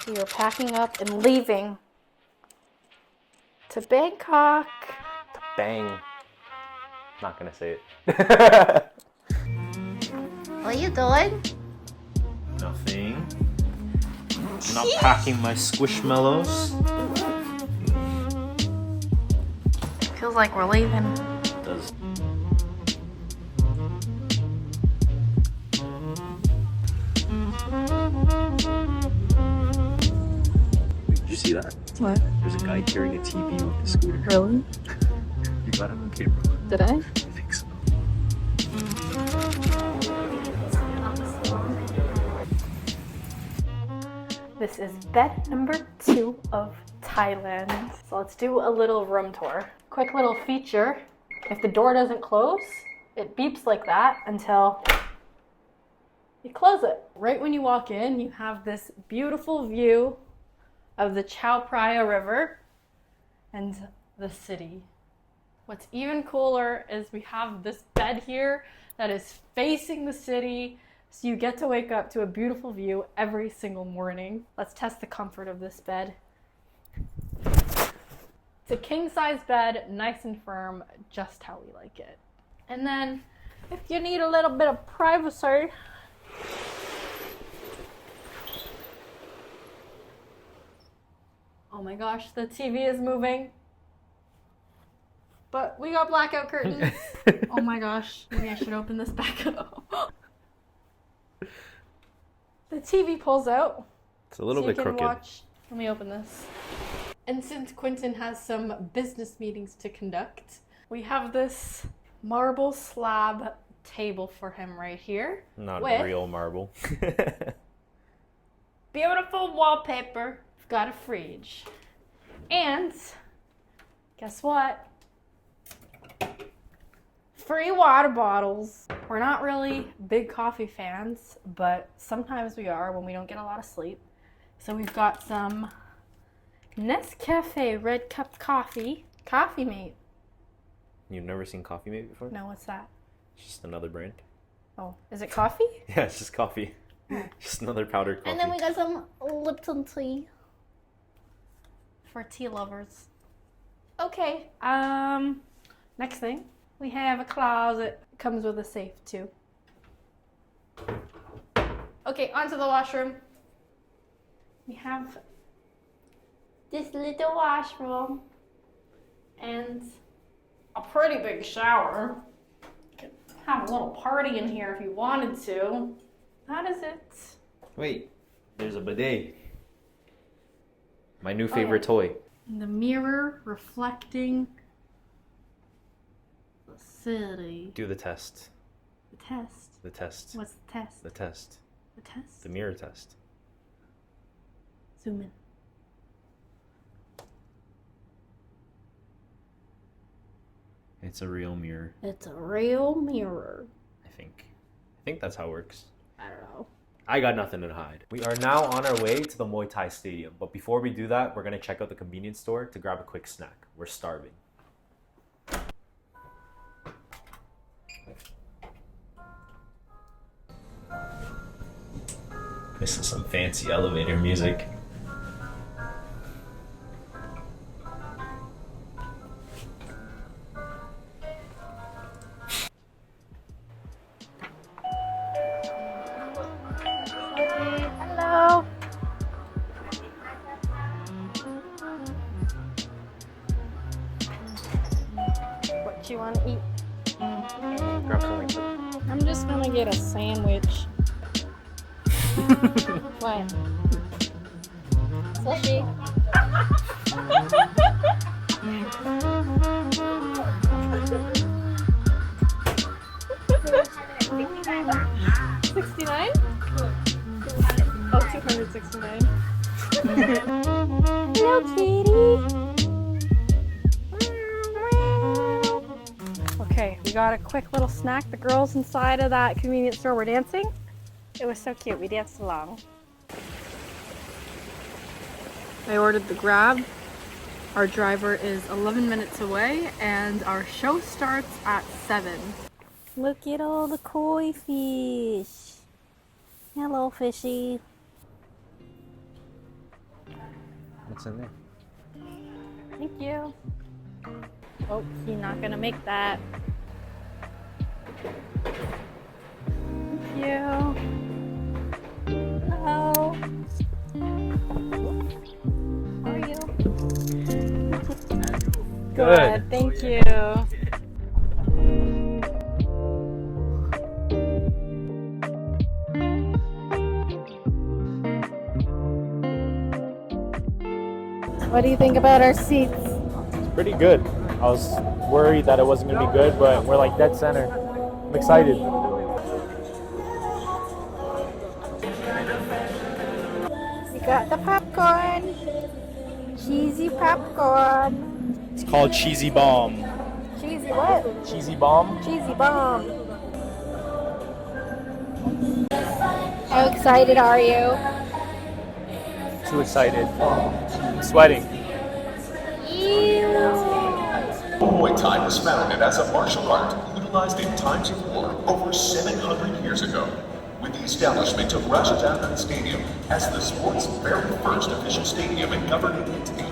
We are packing up and leaving to Bangkok. Bang. Not gonna say it. What are you doing? Nothing. Not packing my squishmallows. Feels like we're leaving. It does. Did you see that? What? There's a guy carrying a TV on his scooter. Really? You got it on camera. Did I? I think so. This is bed number 2 of Thailand. So let's do a little room tour. Quick little feature. If the door doesn't close, it beeps like that until you close it. Right when you walk in, you have this beautiful view of the Chao Phraya River and the city. What's even cooler is we have this bed here that is facing the city, so you get to wake up to a beautiful view every single morning. Let's test the comfort of this bed. It's a king-size bed, nice and firm, just how we like it. And then, if you need a little bit of privacy, oh my gosh, the TV is moving. But we got blackout curtains. Oh my gosh, maybe I should open this back up. The TV pulls out. It's a little bit crooked. Watch. Let me open this. And since Quinton has some business meetings to conduct, we have this marble slab table for him right here. Not with real marble. beautiful wallpaper. We've got a fridge. And guess what? Free water bottles. We're not really big coffee fans, but sometimes we are when we don't get a lot of sleep. So we've got some Nescafe red cup coffee. Coffee Mate. You've never seen Coffee Mate before? No, what's that? It's just another brand. Oh, is it coffee? Yeah, it's just coffee. Just another powdered coffee. And then we got some Lipton tea. For tea lovers. Okay, next thing. We have a closet. Comes with a safe too. Okay, onto the washroom. We have this little washroom and a pretty big shower. You could have a little party in here if you wanted to. That is it. Wait, there's a bidet. My new favorite toy. And the mirror reflecting the city. Do the test. The test. The test. What's the test? The test. The test? The mirror test. Zoom in. It's a real mirror. It's a real mirror. I think that's how it works. I don't know. I got nothing to hide. We are now on our way to the Muay Thai Stadium, but before we do that, we're gonna check out the convenience store to grab a quick snack. We're starving. This is some fancy elevator music. Hello. What you want to eat? Grab something. I'm just gonna get a sandwich. What? Sushi. $69? Oh, $269. Hello, kitty. Okay, we got a quick little snack. The girls inside of that convenience store were dancing. It was so cute. We danced along. I ordered the Grab. Our driver is 11 minutes away and our show starts at 7. Look at all the koi fish. Hello, fishy. What's in there? Thank you. Oh, he's not gonna make that. Thank you. Hello. How are you? Good. Thank you. What do you think about our seats? It's pretty good. I was worried that it wasn't going to be good, but we're like dead center. I'm excited. We got the popcorn. Cheesy popcorn. It's called Cheesy Bomb. Cheesy what? Cheesy Bomb? Cheesy bomb. How excited are you? Too excited. I'm sweating. Muay Thai was founded as a martial art utilized in times of war over 700 years ago, with the establishment of Rajadamnern Stadium as the sport's very first official stadium and governing entity.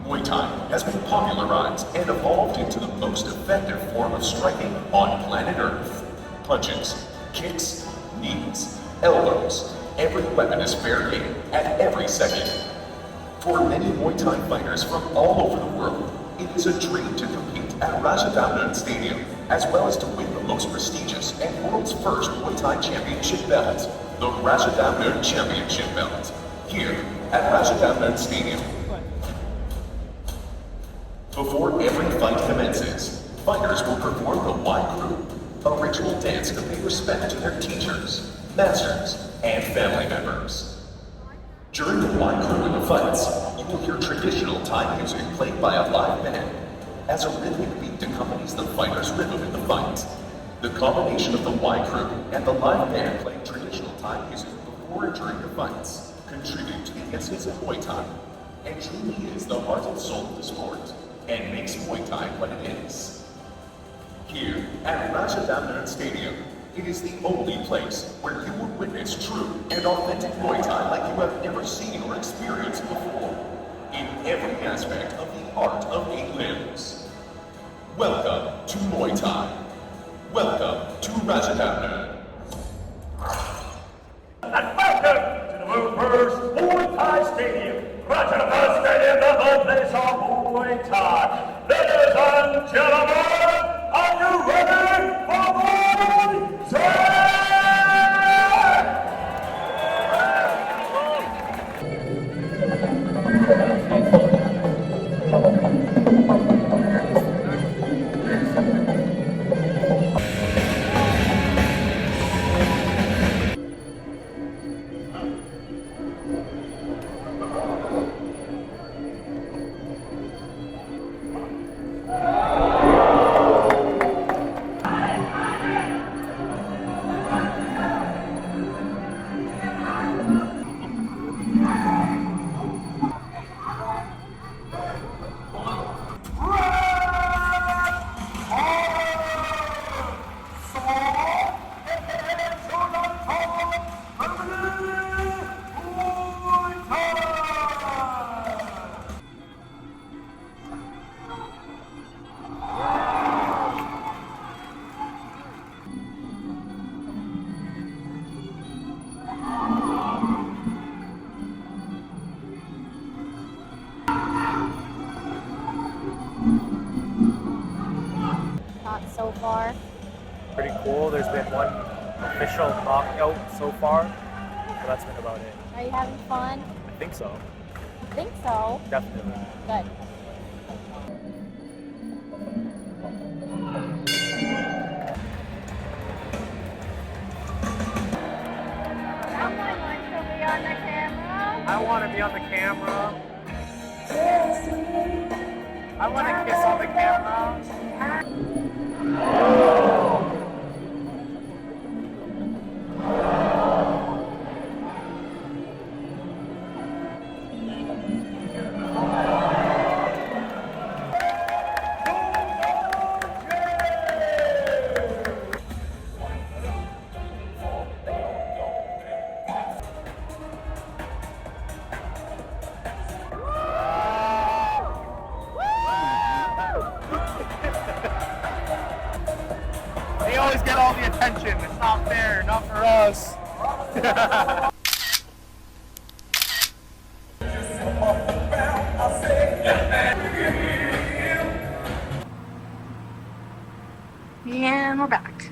Muay Thai has been popularized and evolved into the most effective form of striking on planet Earth. Punches, kicks, knees, elbows, every weapon is fair game at every second. For many Muay Thai fighters from all over the world, it is a dream to compete at Rajadamnern Stadium, as well as to win the most prestigious and world's first Muay Thai championship belt, the Rajadamnern Championship Belt, here at Rajadamnern Stadium. Before every fight commences, fighters will perform the Wai Crew, a ritual dance to pay respect to their teachers, masters, and family members. During the Wai Crew in the fights, you will hear traditional Thai music played by a live band, as a rhythmic beat accompanies the fighter's rhythm in the fight. The combination of the Wai Crew and the live band playing traditional Thai music before and during the fights contribute to the essence of Muay Thai, and truly is the heart and soul of the sport, and makes Muay Thai what it is. Here at Rajadamnern Stadium, it is the only place where you will witness true and authentic Muay Thai like you have never seen or experienced before, in every aspect of the art of 8 limbs. Welcome to Muay Thai. Welcome to Rajadamnern. And welcome to the world's first Muay Thai Stadium, Rajadamnern Stadium, the birthplace of Muay Thai. Ladies and gentlemen, are you ready for Muay Thai? Not so far. Pretty cool. There's been one official knockout so far, but that's been about it. Are you having fun? I think so. I think so. Definitely. Good. I want to be on the camera. I want to kiss on the camera. always get all the attention. It's not fair, not for us. And we're back.